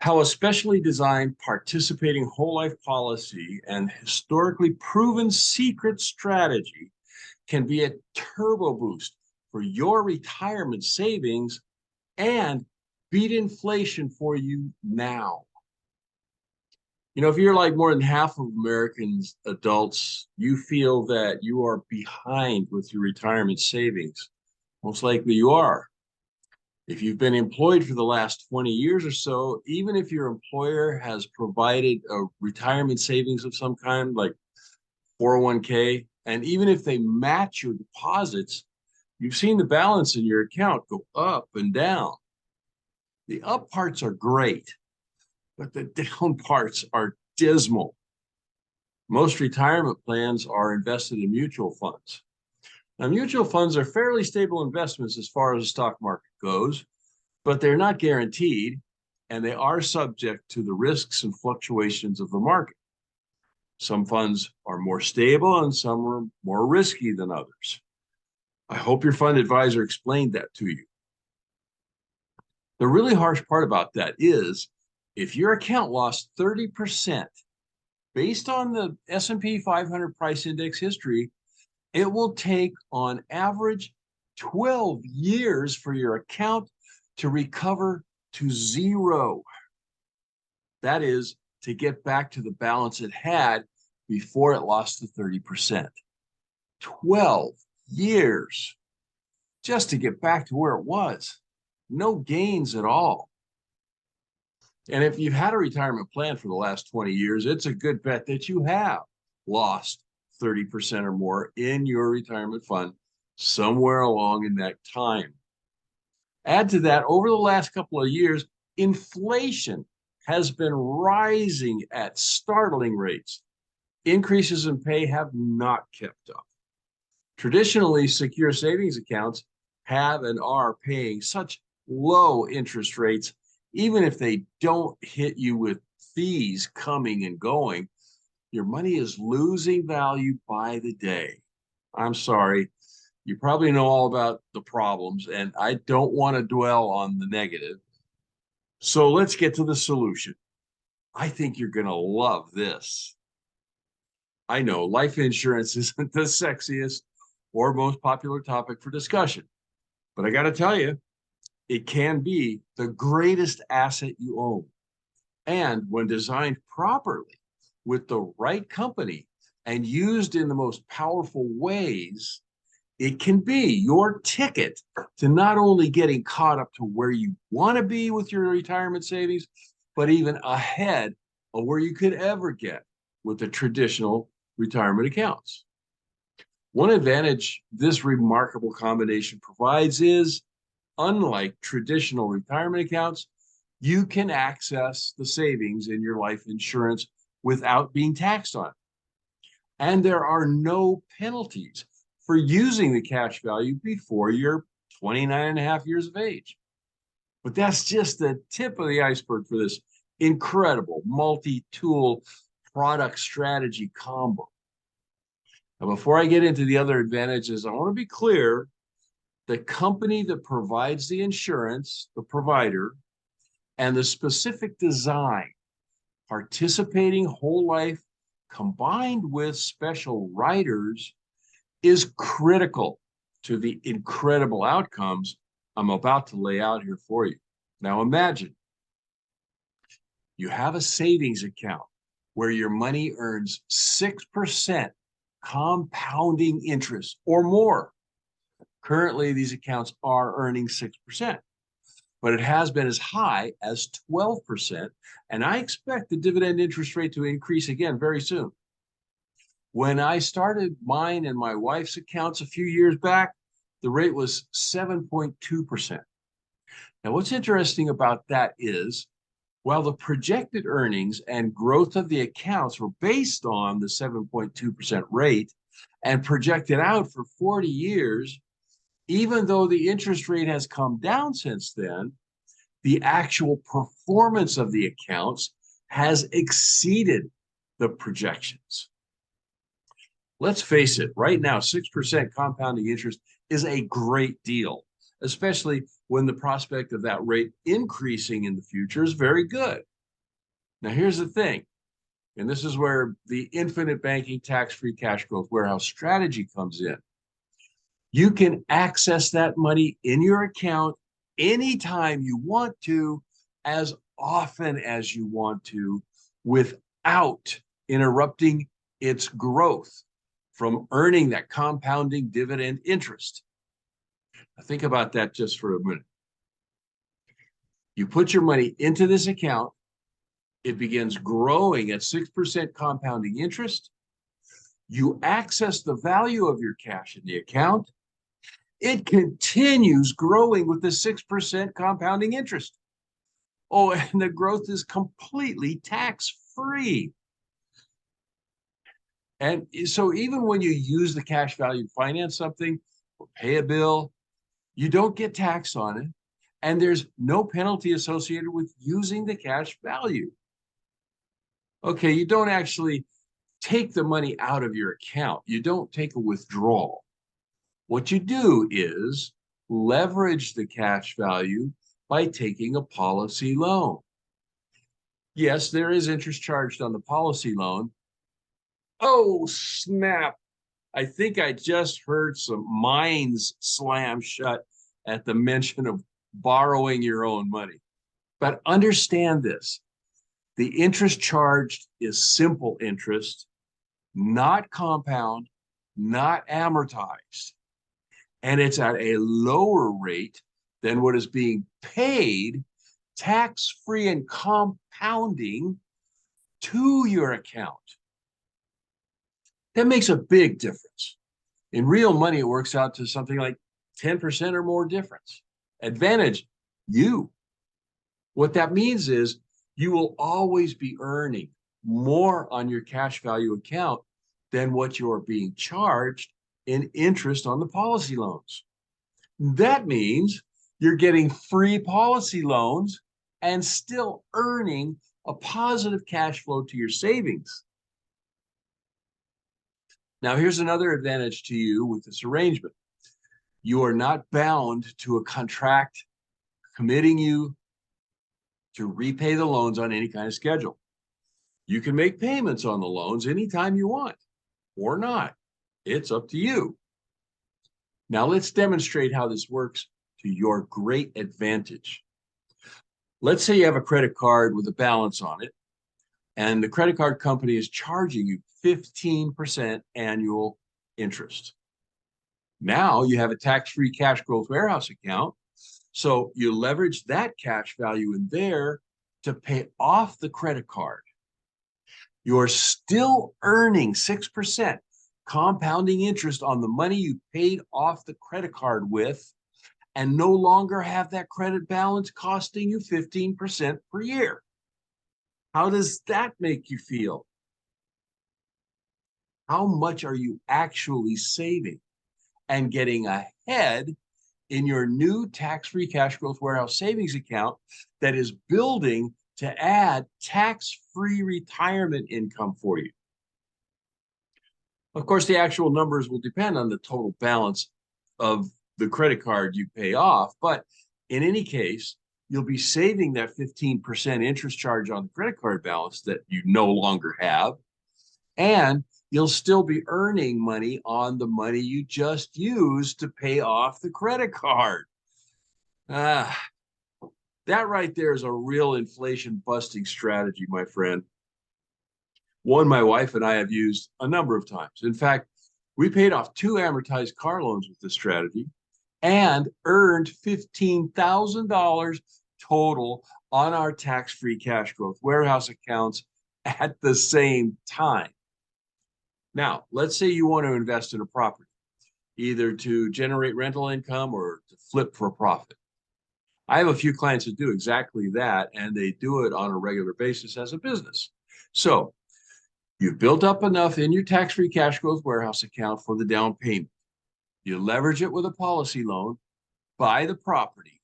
How a specially designed participating whole life policy and historically proven secret strategy can be a turbo boost for your retirement savings and beat inflation for you now. If you're like more than half of Americans, adults, you feel that you are behind with your retirement savings. Most likely you are. If you've been employed for the last 20 years or so, even if your employer has provided a retirement savings of some kind, like 401k, and even if they match your deposits, you've seen the balance in your account go up and down. The up parts are great, but the down parts are dismal. Most retirement plans are invested in mutual funds. Now, mutual funds are fairly stable investments as far as the stock market goes, but they're not guaranteed, and they are subject to the risks and fluctuations of the market. Some funds are more stable and some are more risky than others. I hope your fund advisor explained that to you. The really harsh part about that is if your account lost 30% based on the S&P 500 price index history, it will take on average 12 years for your account to recover to zero. That is, to get back to the balance it had before it lost the 30%. 12 years just to get back to where it was. No gains at all. And if you've had a retirement plan for the last 20 years, it's a good bet that you have lost 30% or more in your retirement fund somewhere along in that time. Add to that, over the last couple of years, inflation has been rising at startling rates. Increases in pay have not kept up. Traditionally, secure savings accounts have and are paying such low interest rates, even if they don't hit you with fees coming and going, your money is losing value by the day. I'm sorry. You probably know all about the problems, and I don't want to dwell on the negative. So let's get to the solution. I think you're going to love this. I know life insurance isn't the sexiest or most popular topic for discussion, but I got to tell you, it can be the greatest asset you own. And when designed properly with the right company and used in the most powerful ways, it can be your ticket to not only getting caught up to where you want to be with your retirement savings, but even ahead of where you could ever get with the traditional retirement accounts. One advantage this remarkable combination provides is, unlike traditional retirement accounts, you can access the savings in your life insurance without being taxed on it. And there are no penalties for using the cash value before you're 29 and a half years of age. But that's just the tip of the iceberg for this incredible multi-tool product strategy combo. Now, before I get into the other advantages, I want to be clear: the company that provides the insurance, the provider, and the specific design, participating whole life combined with special riders, is critical to the incredible outcomes I'm about to lay out here for you. Now imagine you have a savings account where your money earns 6% compounding interest or more. Currently, these accounts are earning 6%, but it has been as high as 12%, and I expect the dividend interest rate to increase again very soon. When I started mine and my wife's accounts a few years back, the rate was 7.2%. Now, what's interesting about that is, while the projected earnings and growth of the accounts were based on the 7.2% rate and projected out for 40 years, even though the interest rate has come down since then, the actual performance of the accounts has exceeded the projections. Let's face it, right now, 6% compounding interest is a great deal, especially when the prospect of that rate increasing in the future is very good. Now, here's the thing, and this is where the infinite banking tax-free cash growth warehouse strategy comes in. You can access that money in your account anytime you want to, as often as you want to, without interrupting its growth from earning that compounding dividend interest. Now, think about that just for a minute. You put your money into this account, it begins growing at 6% compounding interest. You access the value of your cash in the account. It continues growing with the 6% compounding interest. Oh, and the growth is completely tax-free. And so even when you use the cash value to finance something or pay a bill, you don't get taxed on it. And there's no penalty associated with using the cash value. Okay, you don't actually take the money out of your account. You don't take a withdrawal. What you do is leverage the cash value by taking a policy loan. Yes, there is interest charged on the policy loan. Oh, snap. I think I just heard some minds slam shut at the mention of borrowing your own money. But understand this. The interest charged is simple interest, not compound, not amortized. And it's at a lower rate than what is being paid tax-free and compounding to your account. That makes a big difference. In real money, it works out to something like 10% or more difference. Advantage, you. What that means is you will always be earning more on your cash value account than what you're being charged in interest on the policy loans. That means you're getting free policy loans and still earning a positive cash flow to your savings. Now, here's another advantage to you with this arrangement. You are not bound to a contract committing you to repay the loans on any kind of schedule. You can make payments on the loans anytime you want or not. It's up to you. Now, let's demonstrate how this works to your great advantage. Let's say you have a credit card with a balance on it, and the credit card company is charging you 15% annual interest. Now you have a tax-free cash growth warehouse account, so you leverage that cash value in there to pay off the credit card. You're still earning 6% compounding interest on the money you paid off the credit card with, and no longer have that credit balance costing you 15% per year. How does that make you feel? How much are you actually saving and getting ahead in your new tax-free cash growth warehouse savings account that is building to add tax-free retirement income for you? Of course, the actual numbers will depend on the total balance of the credit card you pay off, but in any case, you'll be saving that 15% interest charge on the credit card balance that you no longer have, and you'll still be earning money on the money you just used to pay off the credit card. That right there is a real inflation busting strategy, my friend. One my wife and I have used a number of times. In fact, we paid off 2 amortized car loans with this strategy and earned $15,000 total on our tax-free cash growth warehouse accounts at the same time. Now, let's say you want to invest in a property, either to generate rental income or to flip for a profit. I have a few clients that do exactly that, and they do it on a regular basis as a business. So you've built up enough in your tax-free cash growth warehouse account for the down payment. You leverage it with a policy loan, buy the property,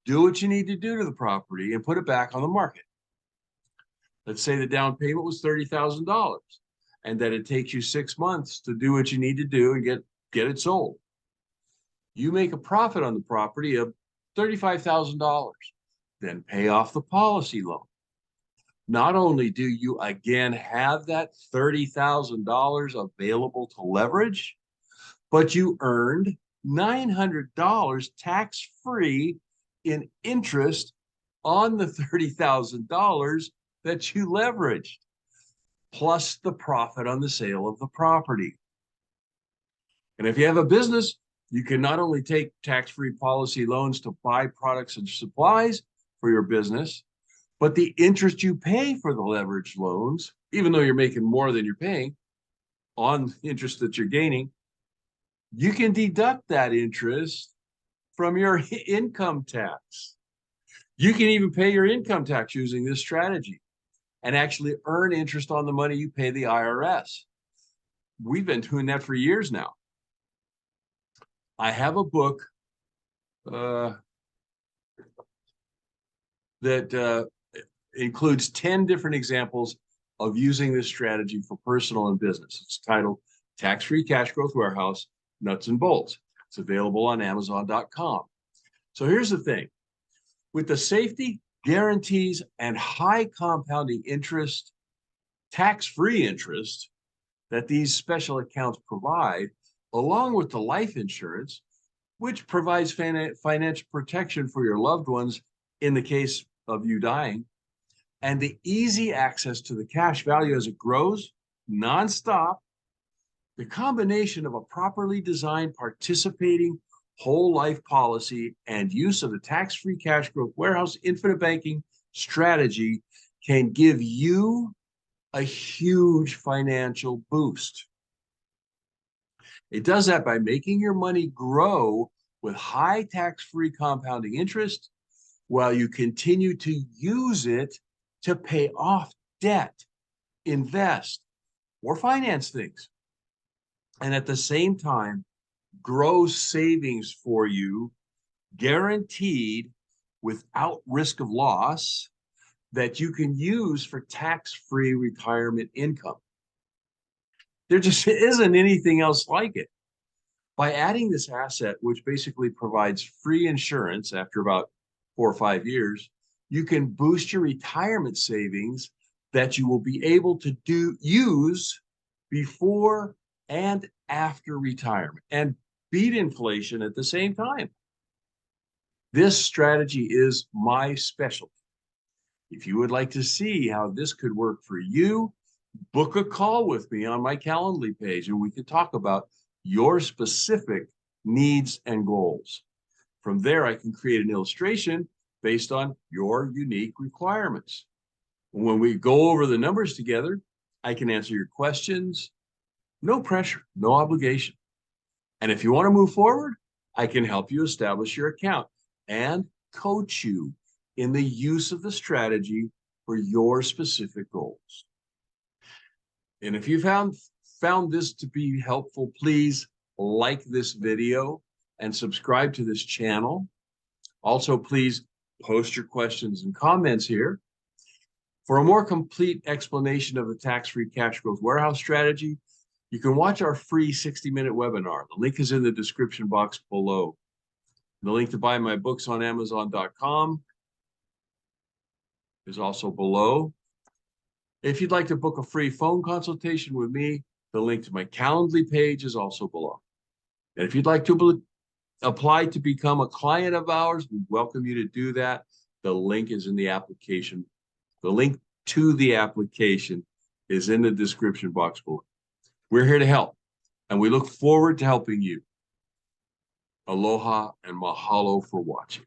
do what you need to do to the property, and put it back on the market. Let's say the down payment was $30,000, and that it takes you 6 months to do what you need to do and get it sold. You make a profit on the property of $35,000, then pay off the policy loan. Not only do you again have that $30,000 available to leverage, but you earned $900 tax-free in interest on the $30,000 that you leveraged, plus the profit on the sale of the property. And if you have a business, you can not only take tax-free policy loans to buy products and supplies for your business, but the interest you pay for the leveraged loans, even though you're making more than you're paying on interest that you're gaining, you can deduct that interest from your income tax. You can even pay your income tax using this strategy and actually earn interest on the money you pay the IRS. We've been doing that for years now. I have a book that includes 10 different examples of using this strategy for personal and business. It's titled Tax-Free Cash Growth Warehouse, Nuts and Bolts. It's available on Amazon.com. So here's the thing. With the safety, guarantees, and high compounding interest, tax-free interest that these special accounts provide, along with the life insurance, which provides financial protection for your loved ones in the case of you dying, and the easy access to the cash value as it grows nonstop, the combination of a properly designed participating whole life policy and use of the tax-free cash growth warehouse infinite banking strategy can give you a huge financial boost. It does that by making your money grow with high tax-free compounding interest while you continue to use it to pay off debt, invest, or finance things. And at the same time, grow savings for you, guaranteed without risk of loss, that you can use for tax-free retirement income. There just isn't anything else like it. By adding this asset, which basically provides free insurance after about 4 or 5 years, you can boost your retirement savings that you will be able to use before and after retirement and beat inflation at the same time. This strategy is my specialty. If you would like to see how this could work for you, book a call with me on my Calendly page and we can talk about your specific needs and goals. From there, I can create an illustration based on your unique requirements. When we go over the numbers together, I can answer your questions. No pressure, no obligation. And if you want to move forward, I can help you establish your account and coach you in the use of the strategy for your specific goals. And if you found this to be helpful, please like this video and subscribe to this channel. Also, please post your questions and comments here. For a more complete explanation of the tax-free cash growth warehouse strategy, you can watch our free 60-minute webinar. The link is in the description box below. The link to buy my books on Amazon.com is also below. If you'd like to book a free phone consultation with me, the link to my Calendly page is also below. And if you'd like to apply to become a client of ours, we welcome you to do that. The link is in the application. The link to the application is in the description box below. We're here to help, and we look forward to helping you. Aloha and mahalo for watching.